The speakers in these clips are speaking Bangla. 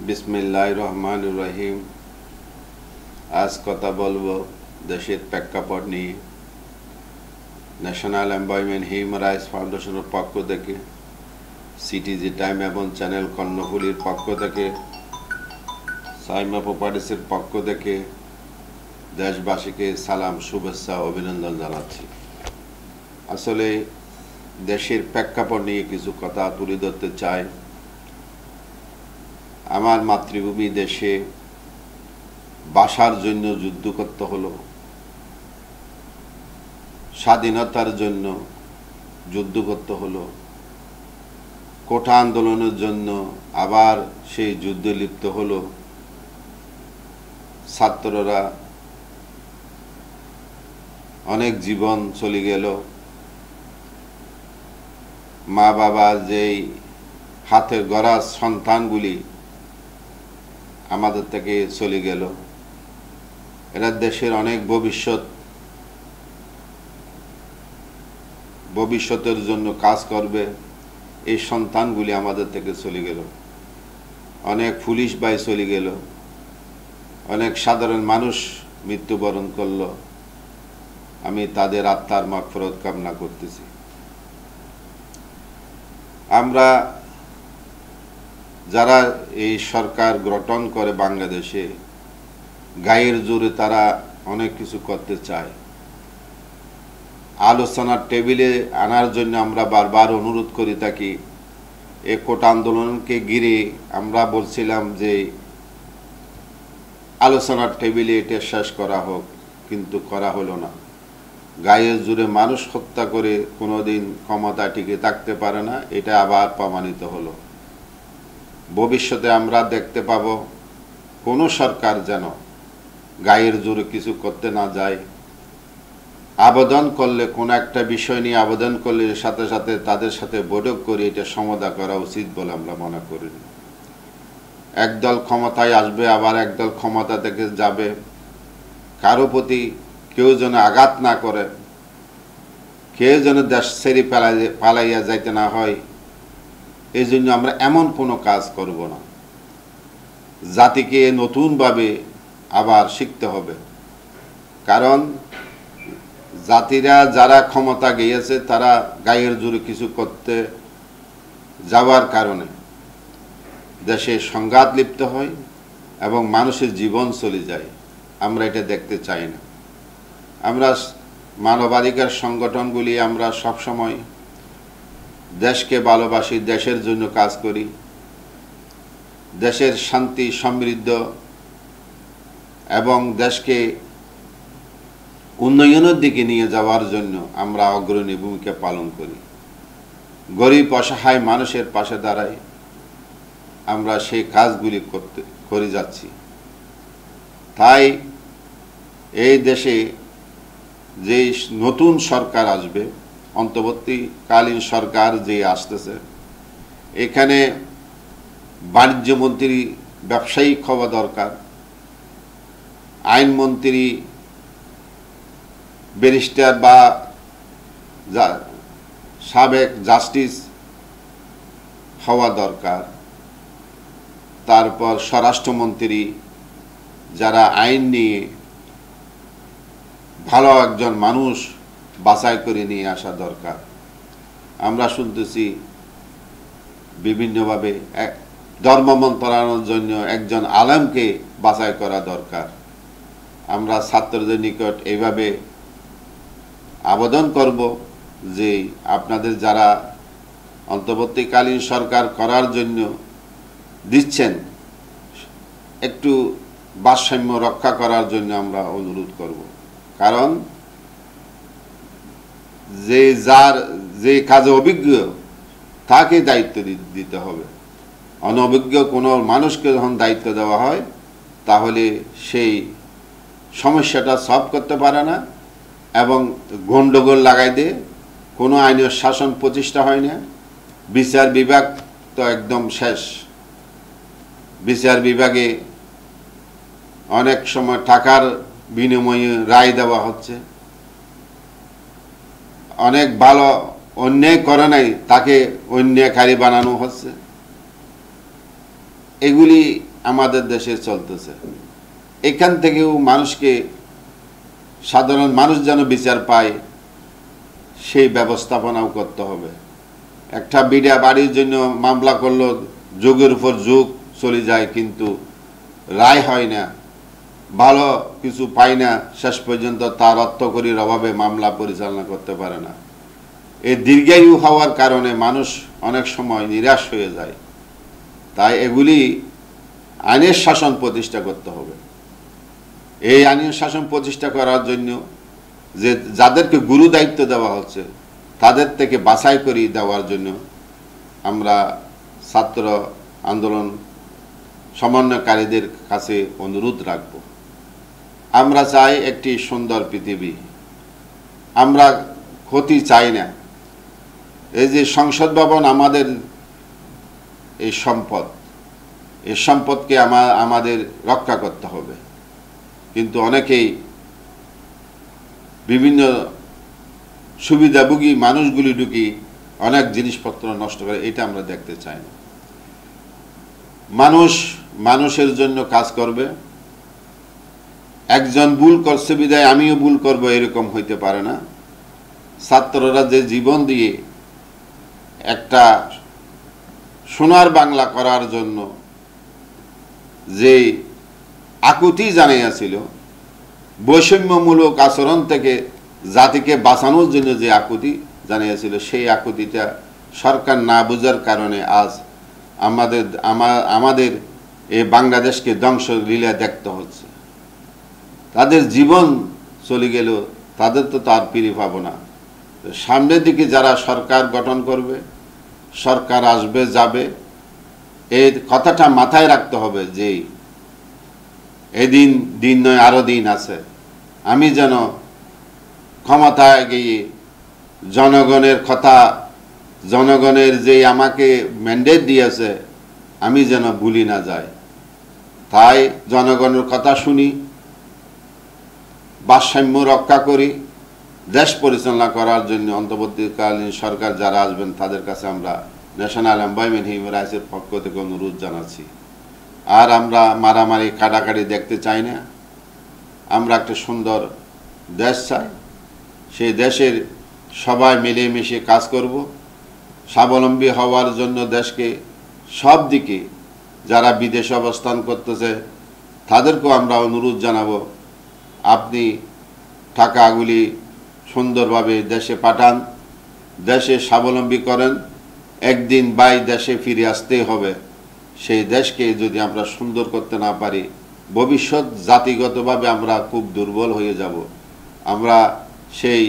বিসমিল্লাহির রহমানির রহিম। আজ কথা বলবো দেশের প্রেক্ষাপট নিয়ে। ন্যাশনাল এমপ্লয়মেন্ট হিউম্যান রাইটস ফাউন্ডেশনের পক্ষ থেকে, সিটিজি টাইম এবং চ্যানেল কর্ণফুলীর পক্ষ থেকে, সাইমা প্রপার্টিসের পক্ষ থেকে দেশবাসীকে সালাম, শুভেচ্ছা, অভিনন্দন জানাচ্ছি। আসলে দেশের প্রেক্ষাপট নিয়ে কিছু কথা তুলে ধরতে চাই। আমার মাতৃভূমি দেশে বাসার জন্য যুদ্ধ করতে হলো, স্বাধীনতার জন্য যুদ্ধ করতে হলো, কোঠা আন্দোলনের জন্য আবার সেই যুদ্ধে লিপ্ত হলো। ছাত্ররা অনেক জীবন চলে গেল, মা বাবা যেই হাতে গড়া সন্তানগুলি আমাদের থেকে চলে গেল, এরা দেশের অনেক ভবিষ্যতের জন্য কাজ করবে। এই সন্তানগুলি আমাদের থেকে চলে গেল, অনেক পুলিশ ভাই চলে গেল, অনেক সাধারণ মানুষ মৃত্যুবরণ করল। আমি তাদের আত্মার মাগফিরাত কামনা করতেছি। আমরা যারা এই সরকার গঠন করে বাংলাদেশে, গায়ের জোরে তারা অনেক কিছু করতে চায়। আলোচনার টেবিলে আনার জন্য আমরা বারবার অনুরোধ করে থাকি। এই কোটা আন্দোলনকে ঘিরে আমরা বলছিলাম যে আলোচনার টেবিলে এটা শেষ করা হোক, কিন্তু করা হলো না। গায়ের জোরে মানুষ হত্যা করে কোনোদিন ক্ষমতা টিকে থাকতে পারে না, এটা আবার প্রমাণিত হলো। ভবিষ্যতে আমরা দেখতে পাব কোনো সরকার যেন গায়ের জোরে কিছু করতে না যায়। আবেদন করলে, কোনো একটা বিষয় নিয়ে আবেদন করলে সাথে সাথে তাদের সাথে বৈঠক করে এটা সমাধান করা উচিত বলে আমরা মনে করি। একদল ক্ষমতায় আসবে, আবার একদল ক্ষমতা থেকে যাবে, কারো প্রতি কেউ যেন আঘাত না করে, কেউ যেন দেশ ছেড়ে পালাইয়া যাইতে না হয়, এই জন্য আমরা এমন কোনো কাজ করব না। জাতিকে নতুনভাবে আবার শিখতে হবে, কারণ জাতিরা যারা ক্ষমতা গিয়েছে তারা গায়ের জোরে কিছু করতে যাওয়ার কারণে দেশে সংঘাত লিপ্ত হয় এবং মানুষের জীবন চলে যায়। আমরা এটা দেখতে চাই না। আমরা মানবাধিকার সংগঠনগুলি আমরা সবসময় দেশকে ভালোবাসি, দেশের জন্য কাজ করি, দেশের শান্তি সমৃদ্ধ এবং দেশকে উন্নয়নের দিকে নিয়ে যাওয়ার জন্য আমরা অগ্রণী ভূমিকা পালন করি। গরিব অসহায় মানুষের পাশে দাঁড়াই, আমরা সেই কাজগুলি করে যাচ্ছি। তাই এই দেশে যে নতুন সরকার আসবে, অন্তর্বর্তীকালীন সরকার যে আসতেছে, এখানে বাণিজ্যমন্ত্রী ব্যবসায়িক হওয়া দরকার, আইনমন্ত্রী ব্যারিস্টার বা সাবেক জাস্টিস হওয়া দরকার। তারপর স্বরাষ্ট্রমন্ত্রী যারা আইন নিয়ে ভালো একজন মানুষ বাছাই করে নিয়ে আসা দরকার। আমরা শুনতেছি বিভিন্নভাবে ধর্ম মন্ত্রণালয়ের জন্য একজন আলেমকে বাছাই করা দরকার। আমরা ছাত্রদের নিকট এইভাবে আবেদন করব যে আপনাদের যারা অন্তর্বর্তীকালীন সরকার করার জন্য দিচ্ছেন, একটু ভারসাম্য রক্ষা করার জন্য আমরা অনুরোধ করব। কারণ যে কাজে অভিজ্ঞ তাকে দায়িত্ব দিতে হবে। অনভিজ্ঞ কোনো মানুষকে যখন দায়িত্ব দেওয়া হয়, তাহলে সেই সমস্যাটা সলভ করতে পারে না এবং গন্ডগোল লাগাই দিয়ে কোনো আইনের শাসন প্রতিষ্ঠা হয় না। বিচার বিভাগ তো একদম শেষ। বিচার বিভাগে অনেক সময় টাকার বিনিময়ে রায় দেওয়া হচ্ছে। অনেক ভালো অন্যায় করে নাই, তাকে অন্যায়কারী বানানো হচ্ছে। এগুলি আমাদের দেশে চলতেছে। এখান থেকেও মানুষকে, সাধারণ মানুষ যেন বিচার পায় সেই ব্যবস্থাপনাও করতে হবে। একটা বিড়া বাড়ির জন্য মামলা করলো, যুগের উপর যুগ চলে যায়, কিন্তু রায় হয় না, ভালো কিছু পায় না, শেষ পর্যন্ত তার অর্থকরীর অভাবে মামলা পরিচালনা করতে পারে না। এই দীর্ঘায়ু হওয়ার কারণে মানুষ অনেক সময় নিরাশ হয়ে যায়। তাই এগুলি আইনের শাসন প্রতিষ্ঠা করতে হবে। এই আইনের শাসন প্রতিষ্ঠা করার জন্য যে যাদেরকে গুরু দায়িত্ব দেওয়া হচ্ছে তাদের থেকে বাছাই করে দেওয়ার জন্য আমরা ছাত্র আন্দোলন সমন্বয়কারীদের কাছে অনুরোধ রাখব। আমরা চাই একটি সুন্দর পৃথিবী, আমরা ক্ষতি চাই না। এই যে সংসদ ভবন আমাদের এই সম্পদ, এই সম্পদকে আমাদের রক্ষা করতে হবে, কিন্তু অনেকেই বিভিন্ন সুবিধাভোগী মানুষগুলি ঢুকি অনেক জিনিসপত্র নষ্ট করে, এটা আমরা দেখতে চাই না। মানুষ মানুষের জন্য কাজ করবে। একজন ভুল করছে বিদায় আমিও ভুল করব, এরকম হইতে পারে না। ছাত্ররা যে জীবন দিয়ে একটা সোনার বাংলা করার জন্য যে আকুতি জানিয়েছিল, বৈষম্যমূলক আচরণ থেকে জাতিকে বাঁচানোর জন্য যে আকুতি জানিয়েছিল, সেই আকুতিটা সরকার না বোঝার কারণে আজ আমাদের এই বাংলাদেশকে ধ্বংস লীলা দেখতে হচ্ছে। তাদের জীবন চলে গেল, তাদের তো তার ফিরে পাবো না। সামনের দিকে যারা সরকার গঠন করবে, সরকার আসবে যাবে, এই কথাটা মাথায় রাখতে হবে যে এদিন দিন নয়, আরো দিন আছে। আমি যেন ক্ষমতায় গিয়ে জনগণের কথা, জনগণের যে আমাকে ম্যান্ডেট দিয়েছে, আমি যেন ভুলি না যাই। তাই জনগণের কথা শুনি, ভারসাম্য রক্ষা করি, দেশ পরিচালনা করার জন্য অন্তর্বর্তীকালীন সরকার যারা আসবেন তাদের কাছে আমরা ন্যাশনাল এমপ্লয়মেন্ট হিউম্যান রাইটসের পক্ষ থেকে অনুরোধ জানাচ্ছি। আর আমরা মারামারি কাটাকাটি দেখতে চাই না। আমরা একটা সুন্দর দেশ চাই। সেই দেশের সবাই মিলেমিশে কাজ করব। স্বাবলম্বী হওয়ার জন্য দেশকে সব দিকে যারা বিদেশে অবস্থান করতেছে তাদেরকেও আমরা অনুরোধ জানাবো, আপনি টাকাগুলি সুন্দরভাবে দেশে পাঠান, দেশে স্বাবলম্বী করেন। একদিন বাই দেশে ফিরে আসতেই হবে। সেই দেশকে যদি আমরা সুন্দর করতে না পারি, ভবিষ্যৎ জাতিগতভাবে আমরা খুব দুর্বল হয়ে যাব। আমরা সেই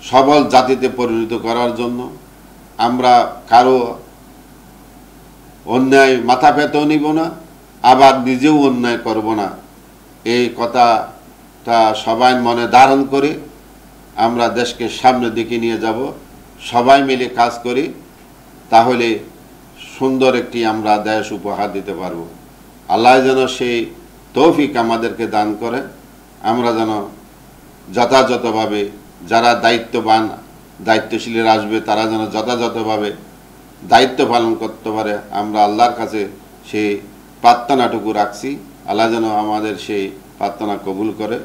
সবল জাতিতে পরিণত করার জন্য আমরা কারো অন্যায় মাথা পেতেও নিব না, আবার নিজেও অন্যায় করব না। এই কথাটা সবাই মনে ধারণ করে আমরা দেশকে সামনের দিকে নিয়ে যাব। সবাই মিলে কাজ করি, তাহলে সুন্দর একটি আমরা দেশ উপহার দিতে পারব। আল্লাহ যেন সেই তৌফিক আমাদেরকে দান করে। আমরা যেন যথাযথভাবে, যারা দায়িত্ববান দায়িত্বশীলের আসবে তারা যেন যথাযথভাবে দায়িত্ব পালন করতে পারে, আমরা আল্লাহর কাছে সেই প্রার্থনাটুকু রাখছি। আল্লাহ যেন আমাদের সেই প্রার্থনা কবুল করে।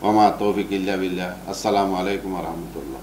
ওমা তৌফিক ইল্লা বিল্লাহ। আসসালামু আলাইকুম ওয়া রাহমাতুল্লাহ।